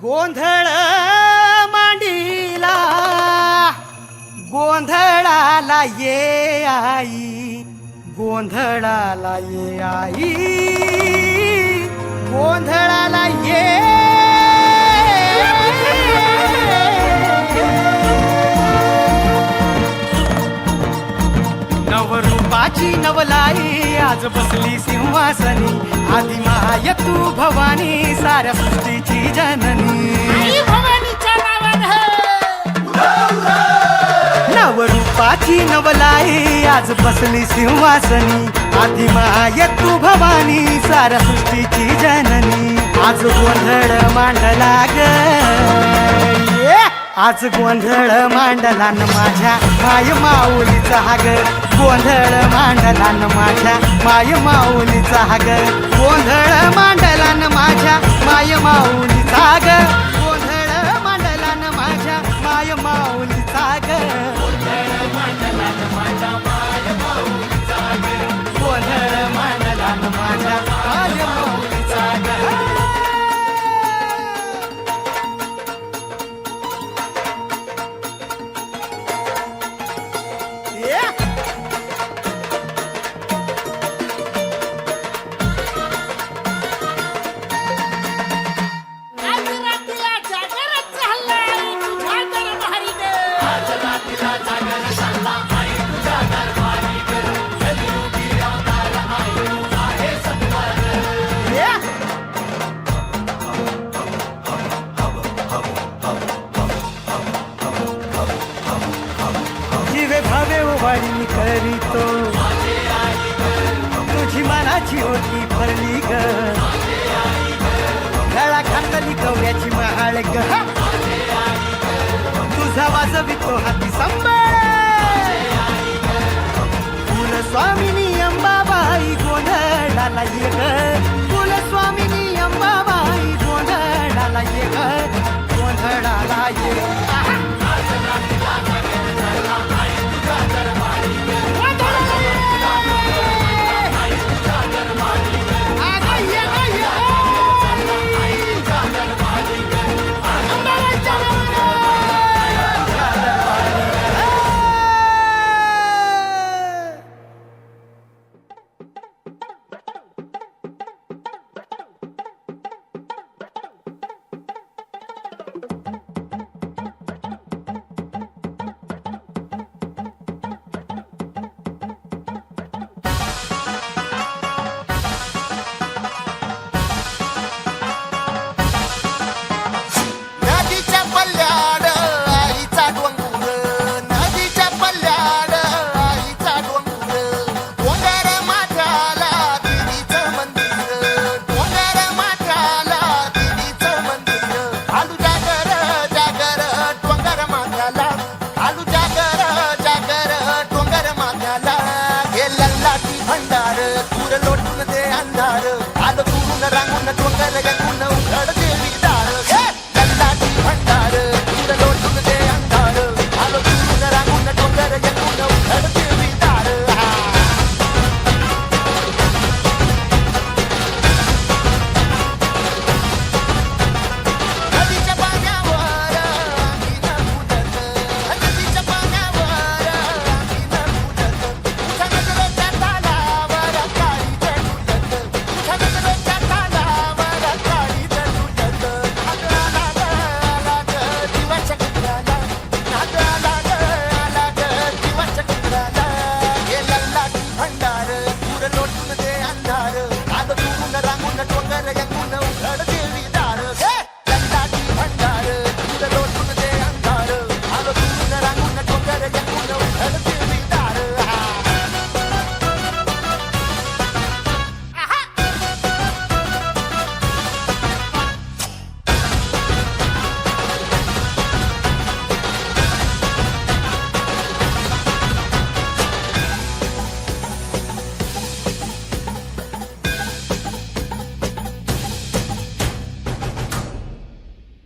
गोंधळ मांडीला गोंधळाला ये आई, गोंधळाला ये आई, गोंधळाला ये नवरूपाची नवलाई आज बसली सिंहासनी, आदि माय तू भवानी साऱ्या सृष्टीची जननी। आई भवानीच्या नावानं नवरूपाची नवलाई आज बसली सिंहासनी, आदि माय तू भवानी साऱ्या सृष्टीची जननी। आज गोंधळ मांडला ग, आज गोंधळ मांडला न माझ्या माय माऊलीचा हा ग, गोंधळ मांडला न माझ्या माय माऊलीचा हा ग, गोंधळ मांडला न माझ्या माय माऊलीचा ग, गोंधळ मांडला न माझ्या माय माऊलीचा ग, गोंधळ मांडला न माझ्या माय माऊलीचा ग, गोंधळ मांडला न माझ्या माय माऊलीचा ग। आज रात्रीला जागरच झालाय तुझ्या दरबारी ग। आज रात्रीला जागर झाला आई तुझ्या दरबारी ग। कलियुगी अवतार आई तू आहे सत्वर। जीवे भावे उभारी मी करीतो, तुझी मनाची होती भरली ग, गळा खांदली गवऱ्याची महाळ ग, तुझा वाजवितो हाती संबळ, कुलस्वामिनी अंबाबाई गोंधळाला ये ग, कुलस्वामिनी अंबाबाई गोंधळाला ये ग, गोंधळाला ये। नदीच्या पल्ल्याड आईचा डोंगर, नदीच्या पल्ल्याड आईचा डोंगर, डोंगर माथ्याला देवीचं मंदिर, डोंगर माथ्याला देवीचं मंदिर, आलू जागर जागर डोंगर माथ्याला, आलू जागर जागर डोंगर माथ्याला, हे लल्लाटी भंडार दूर लोटून दे अंधार, आलो दुरून रांगून डोंगर गंगून उघड देवी दार, लल्लाटी भंडार दूर लोटून दे अंधार, आलो दुरून रांगून डोंगर गंगून उघड देवी दार। नदीच्या पाण्यावर अंगीन फुटत, नदीच्या पाण्यावर अंगीन फुटत, तुझ्या नजरेच्या तालावर काळी झुलत, तुझ्या नजरेच्या तालावर काळी झुलत, नाग आला ग दिवाच्या कुंडाला, नाग आला ग दिवाच्या कुंडाला, हे लल्लाटी भंडार दूर लोटून दे अंधार, आलो दुरून रांगून डोंगर गंगून उघड